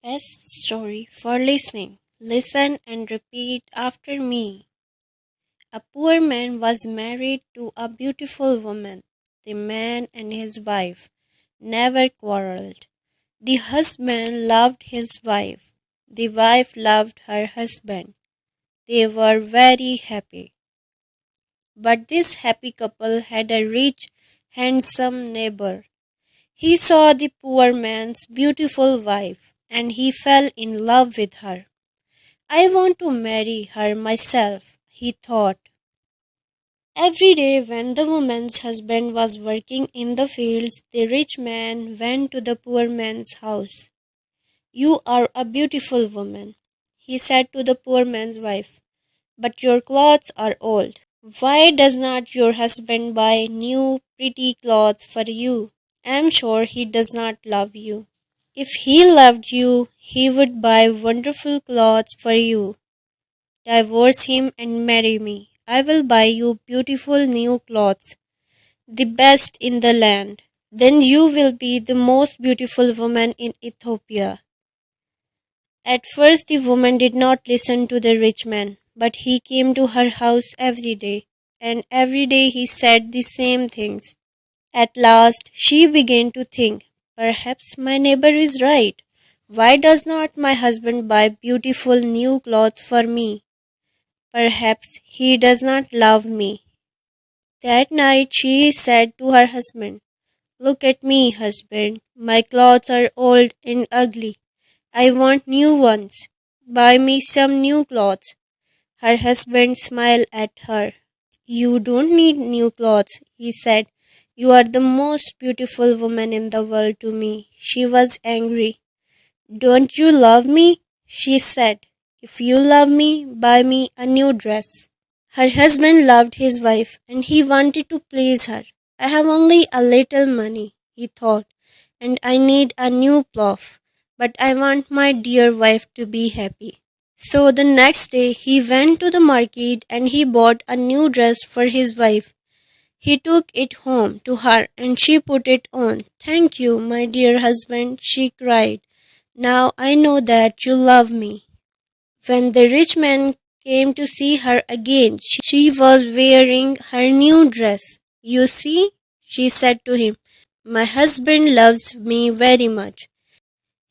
S story for listening. Listen and repeat after me. A poor man was married to a beautiful woman. The man and his wife never quarreled. The husband loved his wife. The wife loved her husband. They were very happy. But this happy couple had a rich, handsome neighbor. He saw the poor man's beautiful wife and he fell in love with her. I want to marry her myself, he thought. Every day, when the woman's husband was working in the fields, the rich man went to the poor man's house. You are a beautiful woman, he said to the poor man's wife, but your clothes are old. Why does not your husband buy new, pretty clothes for you? I am sure he does not love you. If he loved you, he would buy wonderful clothes for you. Divorce him and marry me. I will buy you beautiful new clothes, the best in the land. Then you will be the most beautiful woman in Ethiopia. At first, the woman did not listen to the rich man, but he came to her house every day, and every day he said the same things. At last, she began to think, perhaps my neighbor is right. Why does not my husband buy beautiful new clothes for me? Perhaps he does not love me. That night she said to her husband, look at me, husband. My clothes are old and ugly. I want new ones. Buy me some new clothes. Her husband smiled at her. You don't need new clothes, he said. You are the most beautiful woman in the world to me. She was angry. Don't you love me? She said. If you love me, buy me a new dress. Her husband loved his wife and he wanted to please her. I have only a little money, he thought, and I need a new plough, but I want my dear wife to be happy. So the next day he went to the market and he bought a new dress for his wife. He took it home to her and she put it on. Thank you, my dear husband, she cried. Now I know that you love me. When the rich man came to see her again, she was wearing her new dress. You see, she said to him, my husband loves me very much.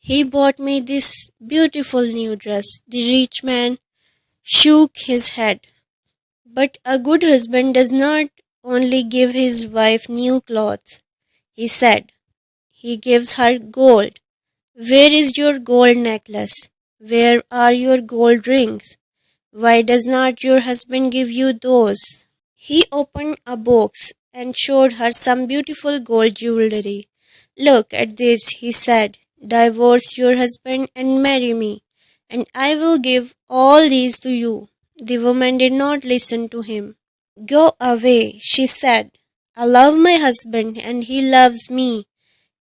He bought me this beautiful new dress. The rich man shook his head. But a good husband does not only give his wife new clothes, he said. He gives her gold. Where is your gold necklace? Where are your gold rings? Why does not your husband give you those? He opened a box and showed her some beautiful gold jewelry. Look at this, he said. Divorce your husband and marry me, and I will give all these to you. The woman did not listen to him. Go away, she said. I love my husband and he loves me,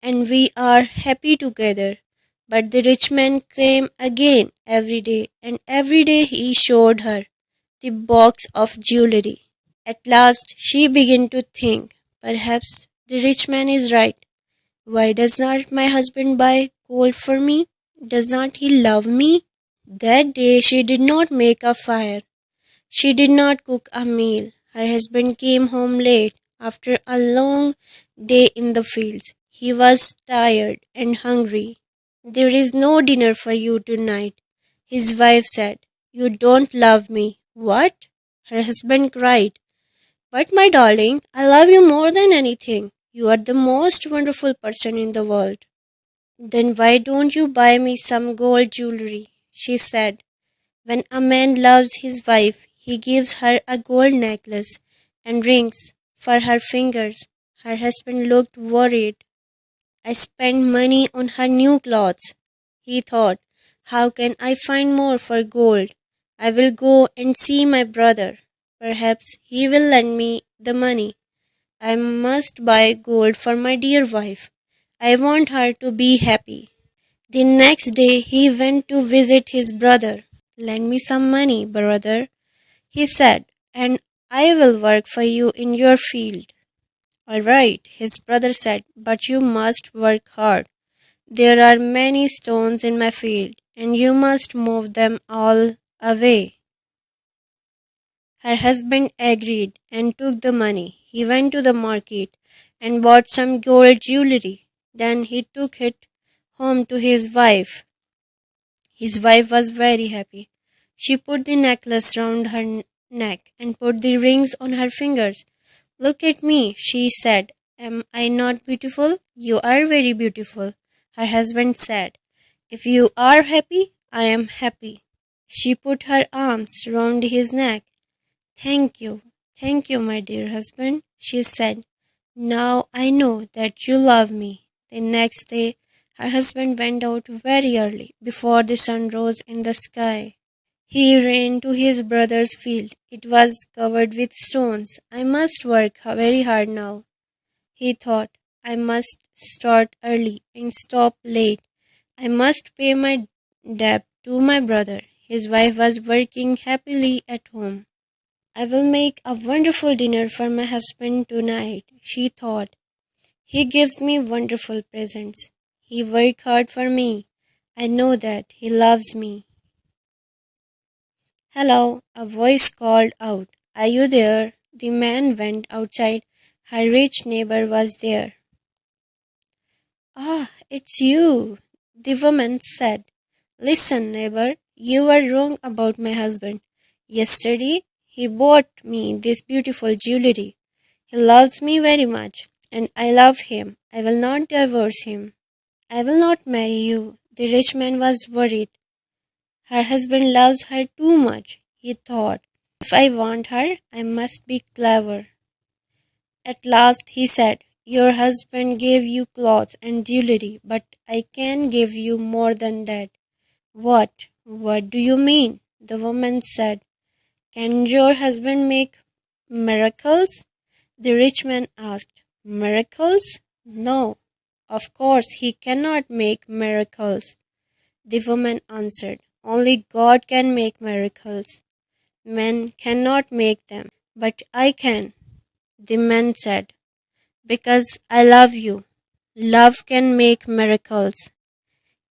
and we are happy together. But the rich man came again every day, and every day he showed her the box of jewelry. At last she began to think, perhaps the rich man is right. Why does not my husband buy gold for me? Does not he love me? That day she did not make a fire. She did not cook a meal. Her husband came home late after a long day in the fields. He was tired and hungry. There is no dinner for you tonight, his wife said. You don't love me. What? Her husband cried. But my darling, I love you more than anything. You are the most wonderful person in the world. Then why don't you buy me some gold jewelry? She said. When a man loves his wife, he gives her a gold necklace and rings for her fingers. Her husband looked worried. I spent money on her new clothes. He thought, how can I find more for gold? I will go and see my brother. Perhaps he will lend me the money. I must buy gold for my dear wife. I want her to be happy. The next day he went to visit his brother. Lend me some money, brother, he said, and I will work for you in your field. All right, his brother said, but you must work hard. There are many stones in my field, and you must move them all away. Her husband agreed and took the money. He went to the market and bought some gold jewelry. Then he took it home to his wife. His wife was very happy. She put the necklace round her neck and put the rings on her fingers. Look at me, she said. Am I not beautiful? You are very beautiful, her husband said. If you are happy, I am happy. She put her arms round his neck. Thank you, my dear husband, she said. Now I know that you love me. The next day, her husband went out very early, before the sun rose in the sky. He ran to his brother's field. It was covered with stones. I must work very hard now, he thought. I must start early and stop late. I must pay my debt to my brother. His wife was working happily at home. I will make a wonderful dinner for my husband tonight, she thought. He gives me wonderful presents. He works hard for me. I know that he loves me. Hello, a voice called out. Are you there? The man went outside. Her rich neighbor was there. Ah, it's you, the woman said. Listen, neighbor, you are wrong about my husband. Yesterday, he bought me this beautiful jewelry. He loves me very much, and I love him. I will not divorce him. I will not marry you. The rich man was worried. Her husband loves her too much, he thought. If I want her, I must be clever. At last he said, your husband gave you clothes and jewelry, but I can give you more than that. What? What do you mean? The woman said. Can your husband make miracles? The rich man asked. Miracles? No, of course he cannot make miracles. The woman answered. Only God can make miracles. Men cannot make them, but I can. The man said, because I love you. Love can make miracles.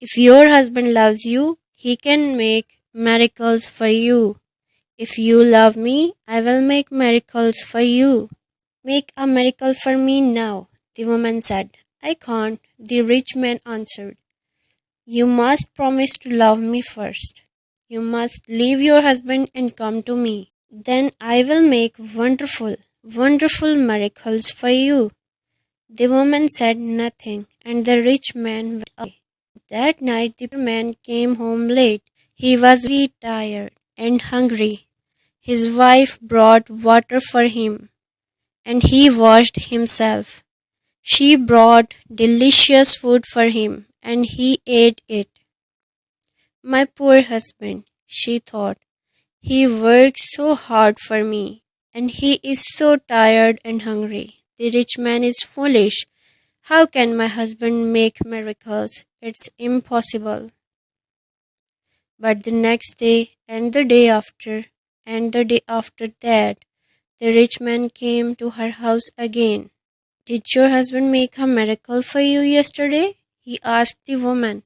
If your husband loves you, he can make miracles for you. If you love me, I will make miracles for you. Make a miracle for me now, the woman said. I can't, the rich man answered. You must promise to love me first. You must leave your husband and come to me. Then I will make wonderful miracles for you. The woman said nothing, and the rich man went away. That night the poor man came home late. He was very tired and hungry. His wife brought water for him, and he washed himself. She brought delicious food for him, and he ate it. My poor husband, she thought. He works so hard for me, and he is so tired and hungry. The rich man is foolish. How can my husband make miracles? It's impossible. But the next day, and the day after, and the day after that, the rich man came to her house again. Did your husband make a miracle for you yesterday? He asked the woman.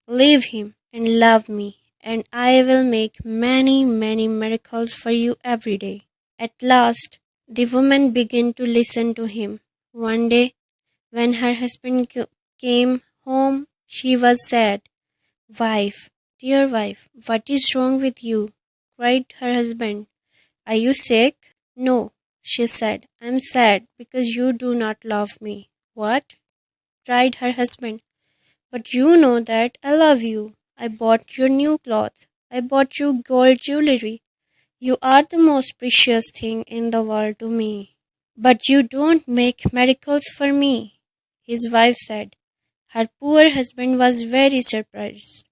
Leave him and love me, and I will make many miracles for you every day. At last, the woman began to listen to him. One day, when her husband came home, she was sad. Wife, dear wife, what is wrong with you? Cried her husband. Are you sick? No, she said. I'm sad because you do not love me. What? Cried her husband. But you know that I love you. I bought you new clothes. I bought you gold jewelry. You are the most precious thing in the world to me. But you don't make miracles for me, his wife said. Her poor husband was very surprised.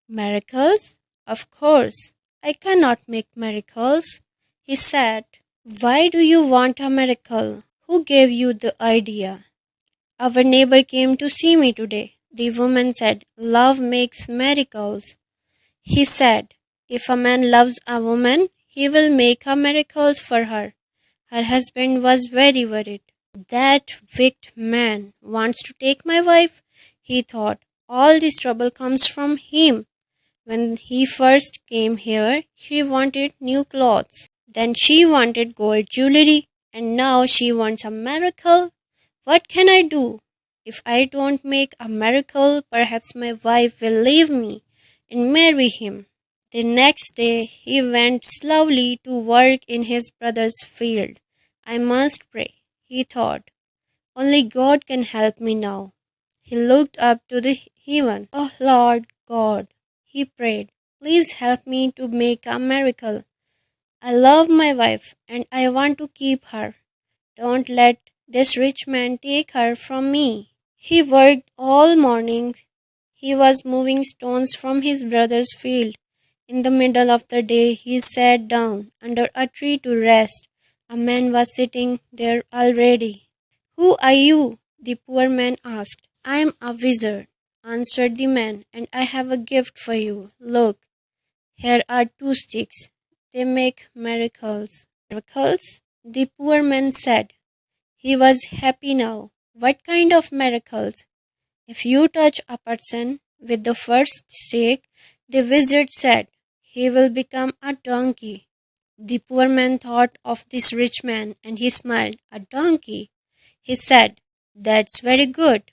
Miracles? Of course. I cannot make miracles, he said. Why do you want a miracle? Who gave you the idea? Our neighbor came to see me today. The woman said, love makes miracles. He said, if a man loves a woman, he will make a miracles for her. Her husband was very worried. That wicked man wants to take my wife, he thought. all this trouble comes from him. When he first came here, she wanted new clothes. Then she wanted gold jewelry. And now she wants a miracle. What can I do? If I don't make a miracle, perhaps my wife will leave me and marry him. The next day, he went slowly to work in his brother's field. I must pray, he thought. Only God can help me now. He looked up to the heaven. Oh Lord God, he prayed, please help me to make a miracle. I love my wife and I want to keep her. Don't let this rich man take her from me. He worked all morning. He was moving stones from his brother's field. In the middle of the day, he sat down under a tree to rest. A man was sitting there already. Who are you? The poor man asked. I am a wizard, answered the man, and I have a gift for you. Look, here are two sticks. They make miracles. Miracles? The poor man said. He was happy now. What kind of miracles? If you touch a person with the first stick, the wizard said, he will become a donkey. The poor man thought of this rich man and he smiled. A donkey? He said, that's very good.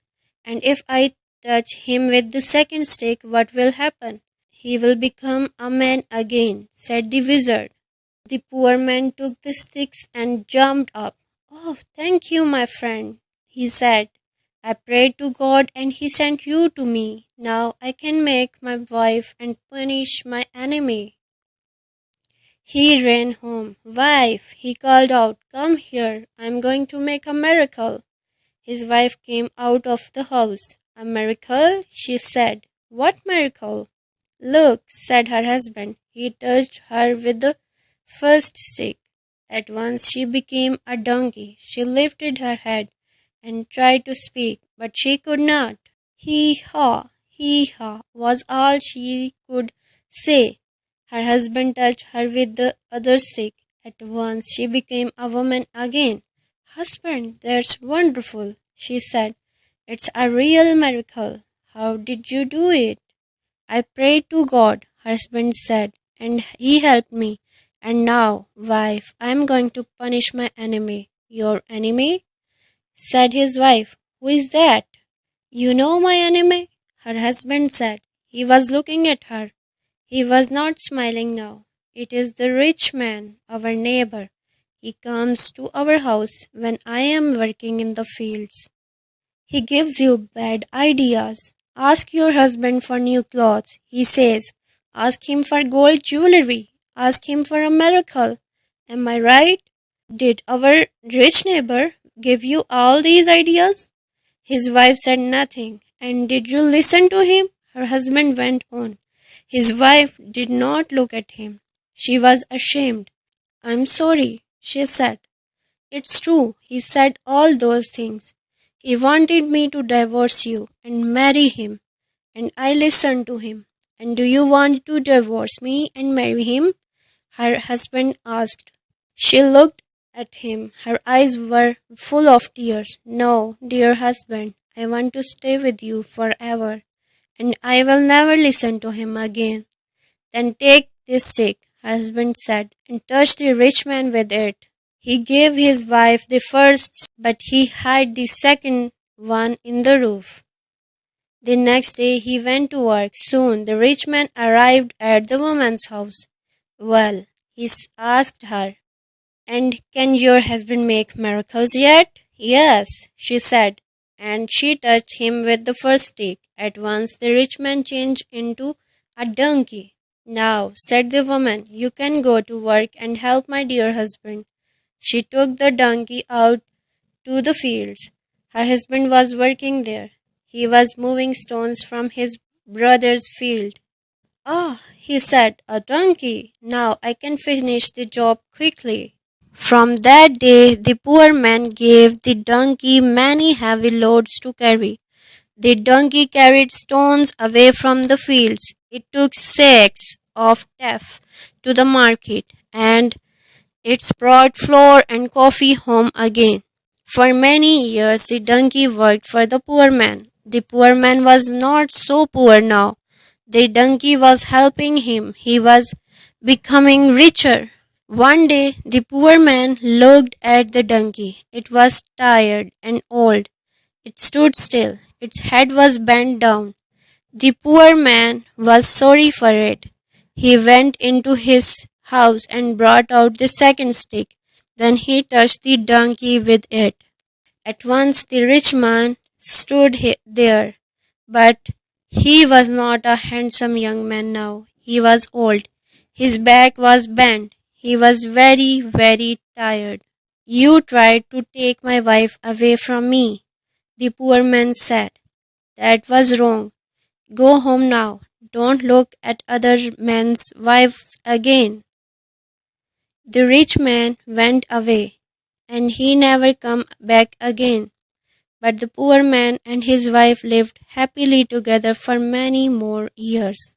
And if I touch him with the second stick, what will happen? He will become a man again, said the wizard. The poor man took the sticks and jumped up. Oh, thank you, my friend, he said. I prayed to God and he sent you to me. Now I can make my wife and punish my enemy. He ran home. Wife, he called out, come here. I am going to make a miracle. His wife came out of the house. A miracle? She said. What miracle? Look, said her husband. He touched her with the first stick. At once she became a donkey. She lifted her head and tried to speak, but she could not. Hee haw, was all she could say. Her husband touched her with the other stick. At once she became a woman again. Husband, that's wonderful, she said. It's a real miracle. How did you do it? I prayed to God, husband said, and he helped me. And now, wife, I am going to punish my enemy. Your enemy? Said his wife. Who is that? You know my enemy? Her husband said. He was looking at her. He was not smiling now. It is the rich man, our neighbor. He comes to our house when I am working in the fields. He gives you bad ideas. Ask your husband for new clothes, he says. Ask him for gold jewelry. Ask him for a miracle. Am I right? Did our rich neighbor give you all these ideas? His wife said nothing. And did you listen to him? Her husband went on. His wife did not look at him. She was ashamed. I'm sorry, she said. It's true, he said all those things. He wanted me to divorce you and marry him, and I listened to him. And do you want to divorce me and marry him? Her husband asked. She looked at him. Her eyes were full of tears. No, dear husband, I want to stay with you forever, and I will never listen to him again. Then take this stick, husband said, and touch the rich man with it. He gave his wife the first, but he hid the second one in the roof. The next day he went to work. Soon the rich man arrived at the woman's house. Well, he asked her, and can your husband make miracles yet? Yes, she said, and she touched him with the first stick. At once the rich man changed into a donkey. Now, said the woman, you can go to work and help my dear husband. She took the donkey out to the fields. Her husband was working there. He was moving stones from his brother's field. Ah, he said, a donkey. Now I can finish the job quickly. From that day, the poor man gave the donkey many heavy loads to carry. The donkey carried stones away from the fields. It took sacks of teff to the market, and it's brought flour and coffee home again. For many years the donkey worked for the poor man. The poor man was not so poor now. The donkey was helping him. He was becoming richer. One day the poor man looked at the donkey. It was tired and old. It stood still. Its head was bent down. The poor man was sorry for it. He went into his house and brought out the second stick. Then he touched the donkey with it. At once the rich man stood there, but he was not a handsome young man now. He was old. His back was bent. He was very, very tired. You tried to take my wife away from me, the poor man said. That was wrong. Go home now. Don't look at other men's wives again. The rich man went away, and he never come back again. But the poor man and his wife lived happily together for many more years.